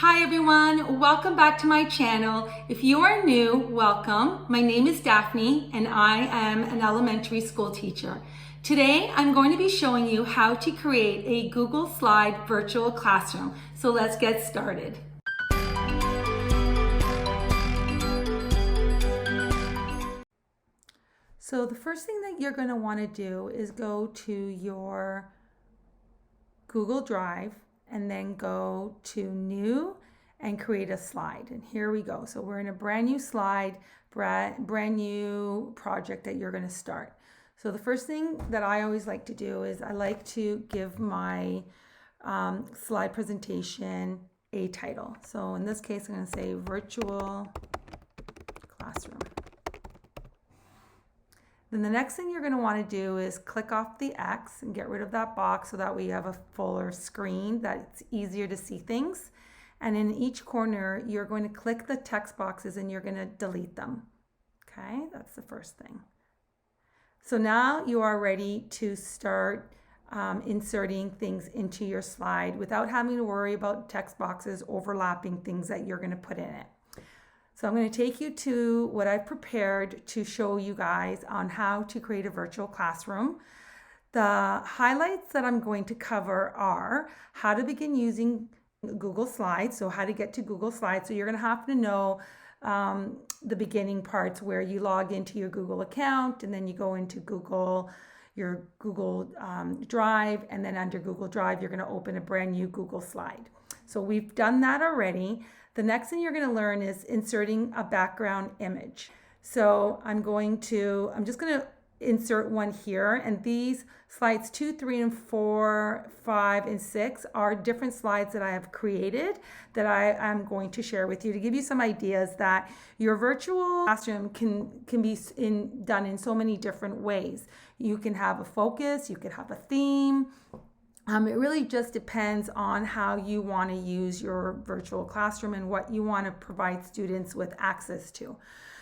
Hi everyone, welcome back to my channel. If you are new, welcome. My name is Daphne and I am an elementary school teacher. Today I'm going to be showing you how to create a Google Slide virtual classroom. So let's get started. So the first thing that you're going to want to do is go to your Google Drive and then go to new and create a slide. And here we go. So we're in a brand new slide, brand new project that you're going to start. So the first thing that I always like to do is I like to give my slide presentation a title. So in this case, I'm going to say virtual classroom. Then the next thing you're going to want to do is click off the X and get rid of that box so that way you have a fuller screen, that it's easier to see things. And in each corner, you're going to click the text boxes and you're going to delete them. Okay, that's the first thing. So now you are ready to start inserting things into your slide without having to worry about text boxes overlapping things that you're going to put in it. So I'm going to take you to what I've prepared to show you guys on how to create a virtual classroom. The highlights that I'm going to cover are how to begin using Google Slides, so how to get to Google Slides. So you're going to have to know the beginning parts where you log into your Google account and then you go into your Google Drive, and then under Google Drive you're going to open a brand new Google Slide. So we've done that already. The next thing you're going to learn is inserting a background image. So I'm just going to insert one here, and these slides 2, 3, and 4, 5, and 6 are different slides that I have created that I am going to share with you to give you some ideas that your virtual classroom can be done in so many different ways. You can have a focus, you could have a theme. It really just depends on how you want to use your virtual classroom and what you want to provide students with access to.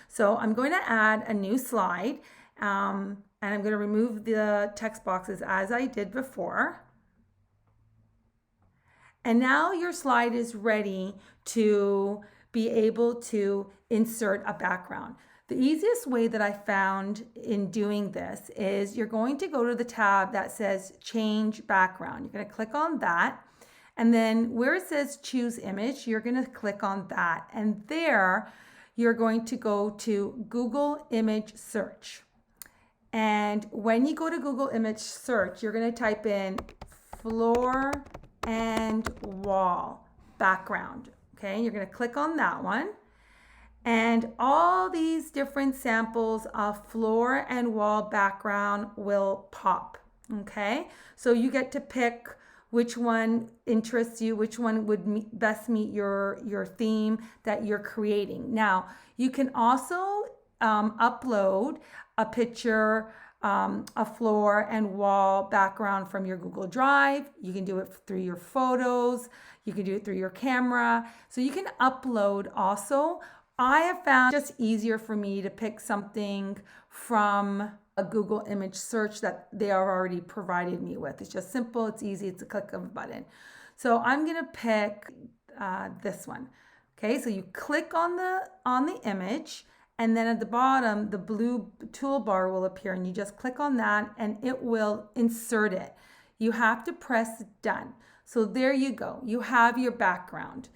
So I'm going to add a new slide, and I'm going to remove the text boxes as I did before. And now your slide is ready to be able to insert a background. The easiest way that I found in doing this is you're going to go to the tab that says change background. You're going to click on that, and then where it says choose image, you're going to click on that, and there you're going to go to Google Image Search. And when you go to Google Image Search, you're going to type in floor and wall background. Okay, you're going to click on that one. And all these different samples of floor and wall background will pop. Okay, so you get to pick which one interests you, which one would best meet your theme that you're creating. Now, you can also upload a picture, a floor and wall background from your Google Drive. You can do it through your photos. You can do it through your camera. So you can upload also. I have found just easier for me to pick something from a Google image search that they are already provided me with. It's just simple, it's easy, it's a click of a button. So I'm gonna pick this one. Okay, so you click on the image, and then at the bottom, the blue toolbar will appear, and you just click on that and it will insert it. You have to press done. So there you go, you have your background.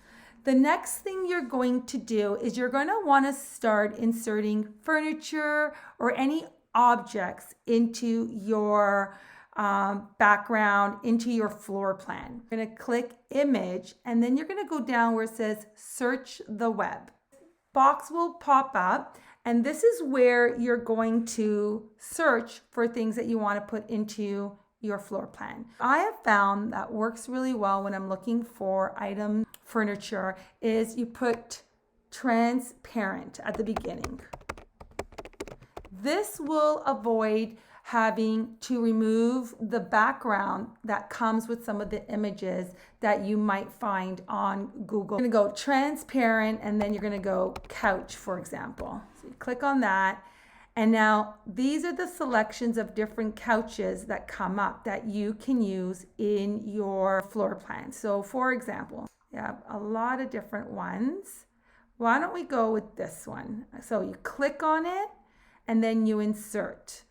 The next thing you're going to do is you're going to want to start inserting furniture or any objects into your background, into your floor plan. You're going to click image, and then you're going to go down where it says search the web. Box will pop up, and this is where you're going to search for things that you want to put into your floor plan. I have found that works really well when I'm looking for item furniture is you put transparent at the beginning. This will avoid having to remove the background that comes with some of the images that you might find on Google. You're going to go transparent, and then you're going to go couch, for example. So you click on that. And now these are the selections of different couches that come up that you can use in your floor plan. So for example, You have a lot of different ones. Why don't we go with this one? So you click on it and then you insert.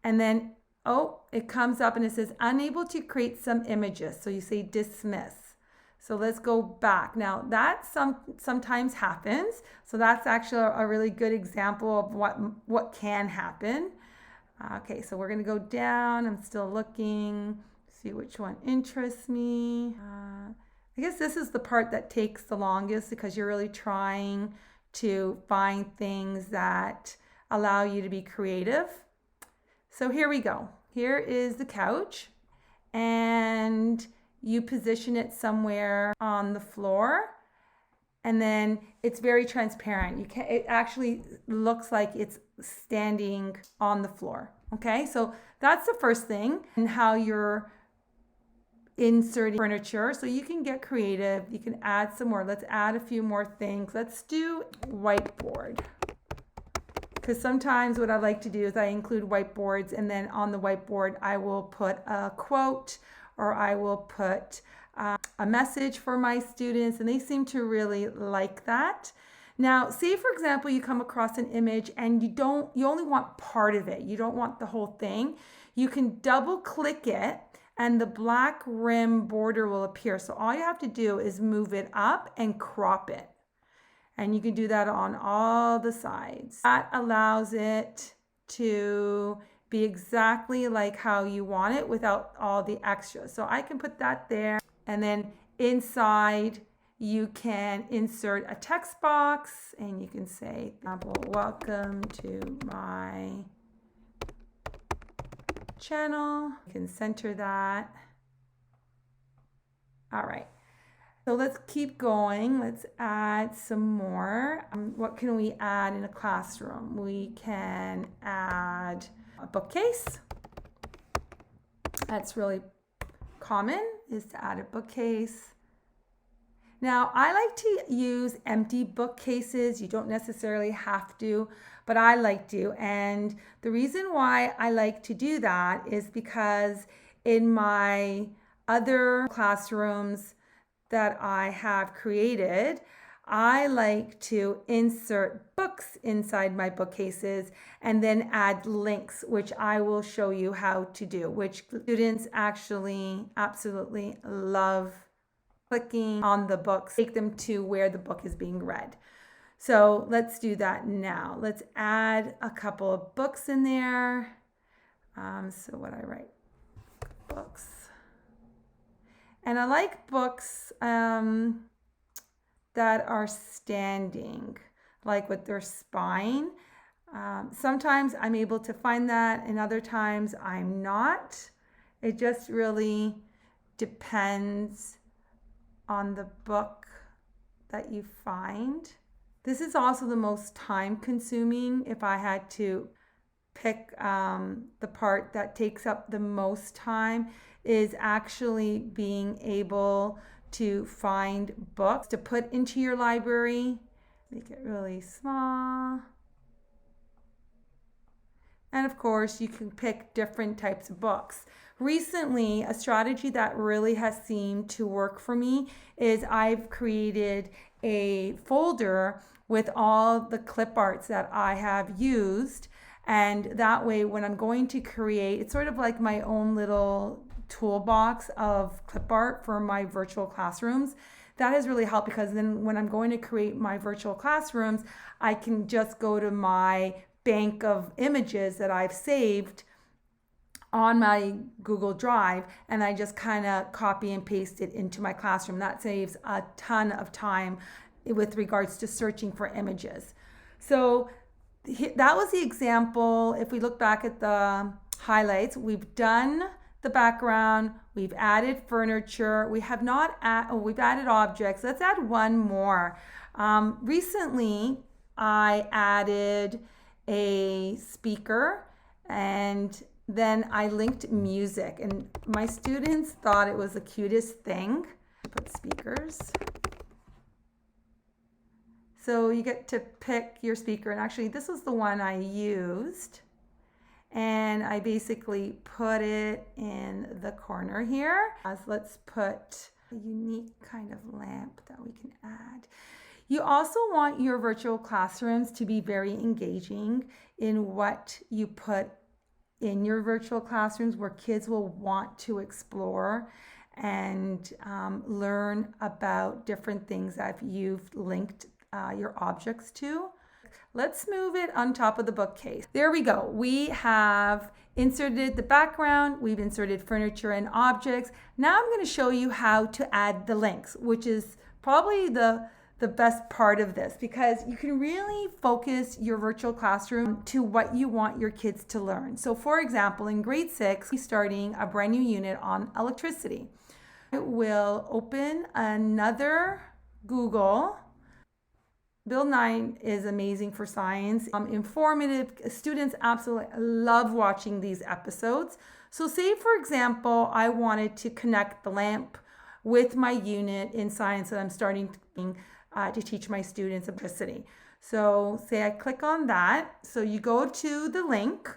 And then, oh, it comes up and it says unable to create some images. So you say dismiss. So let's go back. Now that sometimes happens. So that's actually a really good example of what can happen. Okay, so we're gonna go down. I'm still looking, see which one interests me. I guess this is the part that takes the longest because you're really trying to find things that allow you to be creative. So here we go. Here is the couch, and you position it somewhere on the floor, and then it's very transparent. It actually looks like it's standing on the floor. Okay, so that's the first thing, and how you're inserting furniture. So you can get creative. You can add some more. Let's add a few more things. Let's do whiteboard. Because sometimes what I like to do is I include whiteboards, and then on the whiteboard I will put a quote, or I will put a message for my students, and they seem to really like that. Now, say for example, you come across an image and you only want part of it. You don't want the whole thing. You can double click it and the black rim border will appear. So all you have to do is move it up and crop it. And you can do that on all the sides. That allows it to be exactly like how you want it without all the extras. So I can put that there, and then inside you can insert a text box, and you can say, welcome to my channel. You can center that. All right. So let's keep going. Let's add some more. What can we add in a classroom? We can add a bookcase. That's really common, is to add a bookcase. Now, I like to use empty bookcases. You don't necessarily have to, but I like to. And the reason why I like to do that is because in my other classrooms that I have created, I like to insert books inside my bookcases and then add links, which I will show you how to do, which students actually absolutely love. Clicking on the books, take them to where the book is being read. So let's do that now. Let's add a couple of books in there. So what I write, books. And I like books that are standing, like with their spine. Sometimes I'm able to find that, and other times I'm not. It just really depends on the book that you find. This is also the most time consuming. If I had to pick the part that takes up the most time, is actually being able to find books to put into your library. Make it really small. And of course, you can pick different types of books. Recently, a strategy that really has seemed to work for me is I've created a folder with all the clip arts that I have used. And that way, when I'm going to create, it's sort of like my own little toolbox of clip art for my virtual classrooms. That has really helped, because then when I'm going to create my virtual classrooms, I can just go to my bank of images that I've saved on my Google Drive, and I just kind of copy and paste it into my classroom. That saves a ton of time with regards to searching for images. So that was the example. If we look back at the highlights, we've done the background, we've added furniture, we've added objects. Let's add one more. Recently, I added a speaker, and then I linked music, and my students thought it was the cutest thing. Put speakers. So you get to pick your speaker, and actually this was the one I used. And I basically put it in the corner here. Let's put a unique kind of lamp that we can add. You also want your virtual classrooms to be very engaging in what you put in your virtual classrooms, where kids will want to explore and learn about different things that you've linked your objects to. Let's move it on top of the bookcase. There we go. We have inserted the background, we've inserted furniture and objects. Now I'm going to show you how to add the links, which is probably the best part of this, because you can really focus your virtual classroom to what you want your kids to learn. So for example, in grade 6, we're starting a brand new unit on electricity. It will open another Google. Bill Nye is amazing for science, informative. Students absolutely love watching these episodes. So say, for example, I wanted to connect the lamp with my unit in science that I'm starting to teach my students electricity. So say I click on that. So you go to the link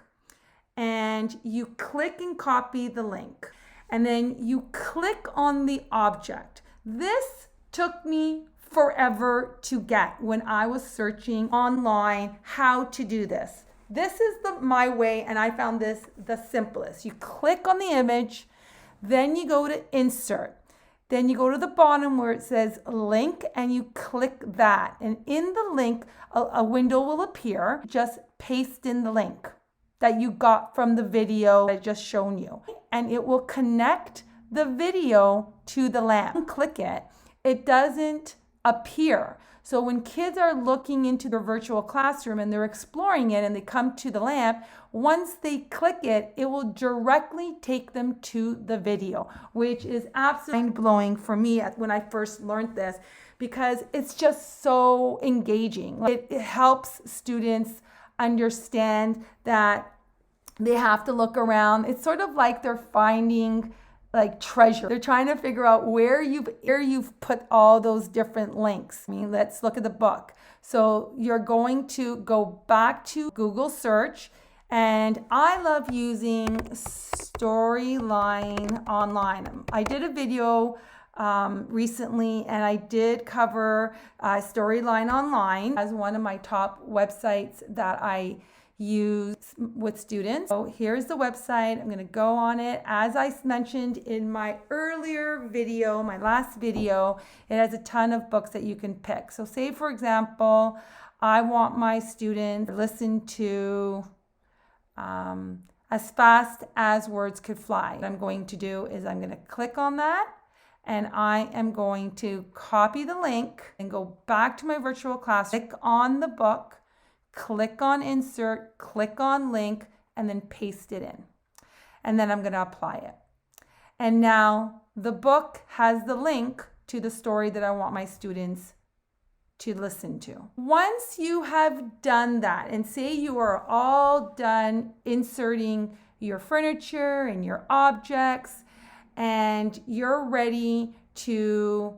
and you click and copy the link. And then you click on the object. This took me forever to get when I was searching online how to do this. This is my way, and I found this the simplest. You click on the image, then you go to insert. Then you go to the bottom where it says link and you click that. And in the link, a window will appear. Just paste in the link that you got from the video I just shown you. And it will connect the video to the lamp. Click it. It doesn't appear. So when kids are looking into their virtual classroom and they're exploring it and they come to the lamp, once they click it, it will directly take them to the video, which is absolutely mind-blowing for me when I first learned this, because it's just so engaging. It helps students understand that they have to look around. It's sort of like they're finding like treasure. They're trying to figure out where you've put all those different links. I mean, let's look at the book. So you're going to go back to Google search, and I love using Storyline Online. I did a video recently, and I did cover Storyline Online as one of my top websites that I use with students. So here's the website. I'm going to go on it. As I mentioned in my earlier video, my last video, it has a ton of books that you can pick. So say, for example, I want my students to listen to As Fast as Words Could Fly. What I'm going to do is I'm going to click on that, and I am going to copy the link and go back to my virtual class, click on the book, click on insert, click on link, and then paste it in. And then I'm going to apply it. And now the book has the link to the story that I want my students to listen to. Once you have done that, and say you are all done inserting your furniture and your objects, and you're ready to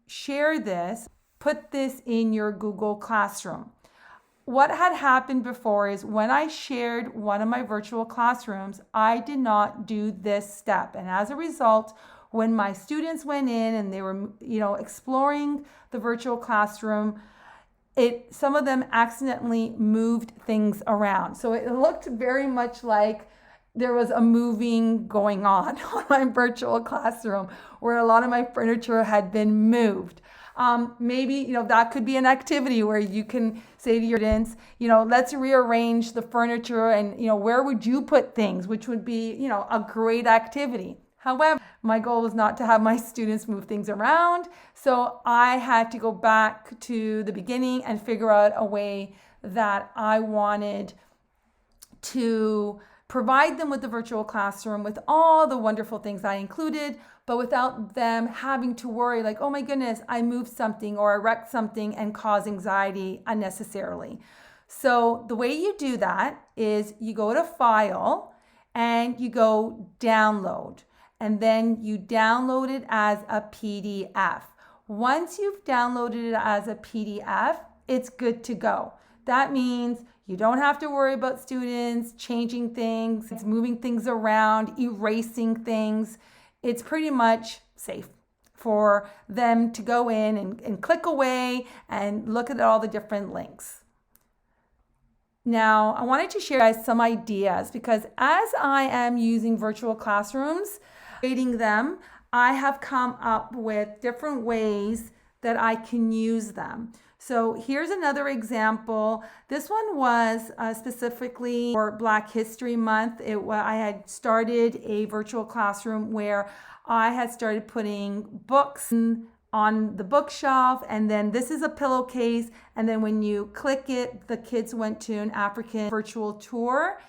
share this, put this in your Google Classroom. What had happened before is when I shared one of my virtual classrooms, I did not do this step. And as a result, when my students went in and they were, exploring the virtual classroom, some of them accidentally moved things around. So it looked very much like there was a moving going on my virtual classroom, where a lot of my furniture had been moved. Maybe, that could be an activity where you can say to your students, let's rearrange the furniture, and, where would you put things, which would be, a great activity. However, my goal was not to have my students move things around. So I had to go back to the beginning and figure out a way that I wanted to provide them with the virtual classroom with all the wonderful things I included, but without them having to worry like, oh my goodness, I moved something or I wrecked something, and cause anxiety unnecessarily. So the way you do that is you go to File and you go Download, and then you download it as a PDF. Once you've downloaded it as a PDF, it's good to go. That means you don't have to worry about students changing things, moving things around, erasing things. It's pretty much safe. for them to go in and click away and look at all the different links. Now, I wanted to share guys some ideas because as I am using virtual classrooms, creating them, I have come up with different ways that I can use them. So here's another example. This one was specifically for Black History Month. I had started a virtual classroom where I had started putting books on the bookshelf, and then this is a pillowcase, and then when you click it, the kids went to an African virtual tour.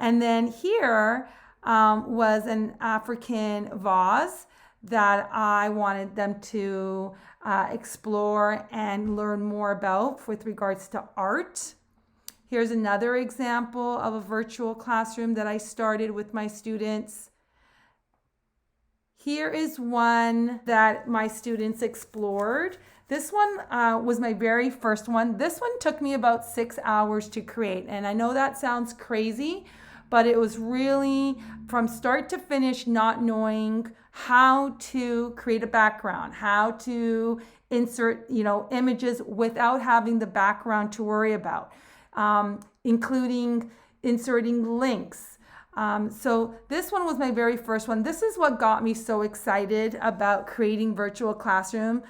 And then here was an African vase that I wanted them to explore and learn more about with regards to art. Here's another example of a virtual classroom that I started with my students. Here is one that my students explored. This one was my very first one. This one took me about 6 hours to create. And I know that sounds crazy, but it was really from start to finish not knowing how to create a background, how to insert, images without having the background to worry about, including inserting links. So this one was my very first one. This is what got me so excited about creating virtual classroom.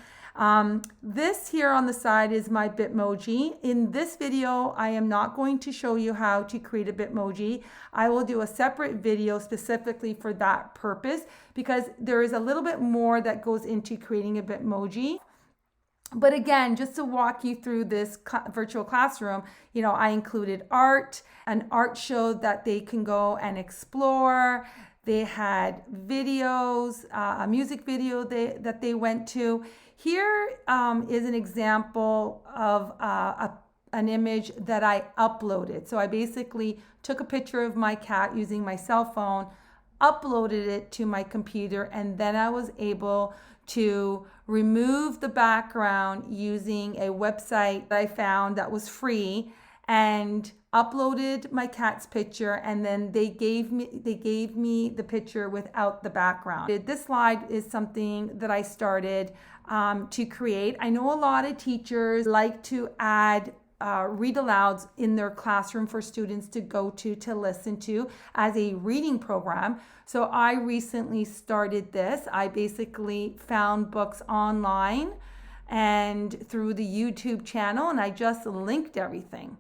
This here on the side is my Bitmoji. In this video, I am not going to show you how to create a Bitmoji. I will do a separate video specifically for that purpose because there is a little bit more that goes into creating a Bitmoji. But again, just to walk you through this virtual classroom, I included art, an art show that they can go and explore. They had videos, a music video that they went to. Here is an example of an image that I uploaded. So I basically took a picture of my cat using my cell phone, uploaded it to my computer, and then I was able to remove the background using a website that I found that was free and uploaded my cat's picture, and then they gave me the picture without the background. This slide is something that I started to create. I know a lot of teachers like to add read alouds in their classroom for students to go to listen to as a reading program. So I recently started this. I basically found books online and through the YouTube channel, and I just linked everything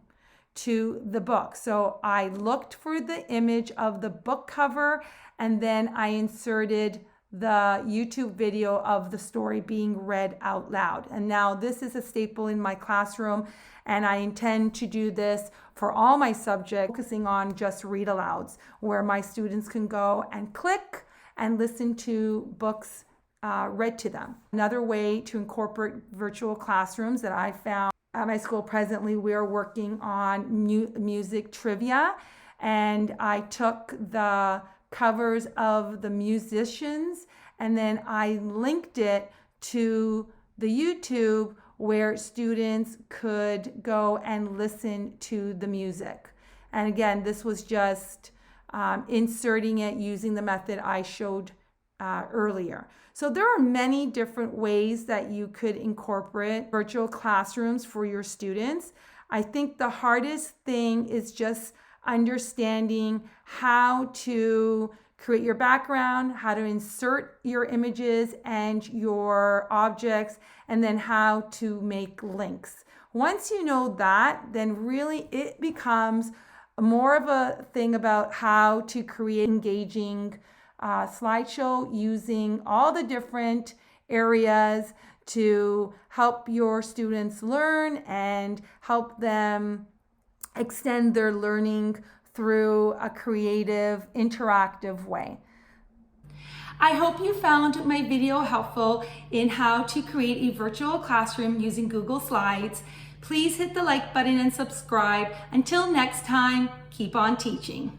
to the book. So I looked for the image of the book cover, and then I inserted the YouTube video of the story being read out loud. And now this is a staple in my classroom, and I intend to do this for all my subjects, focusing on just read alouds, where my students can go and click and listen to books read to them. Another way to incorporate virtual classrooms that I found at my school presently, we are working on music trivia, and I took the covers of the musicians and then I linked it to the YouTube where students could go and listen to the music. And again, this was just inserting it using the method I showed earlier. So there are many different ways that you could incorporate virtual classrooms for your students. I think the hardest thing is just understanding how to create your background, how to insert your images and your objects, and then how to make links. Once you know that, then really it becomes more of a thing about how to create engaging slideshow using all the different areas to help your students learn and help them extend their learning through a creative, interactive way. I hope you found my video helpful in how to create a virtual classroom using Google Slides. Please hit the like button and subscribe. Until next time, keep on teaching.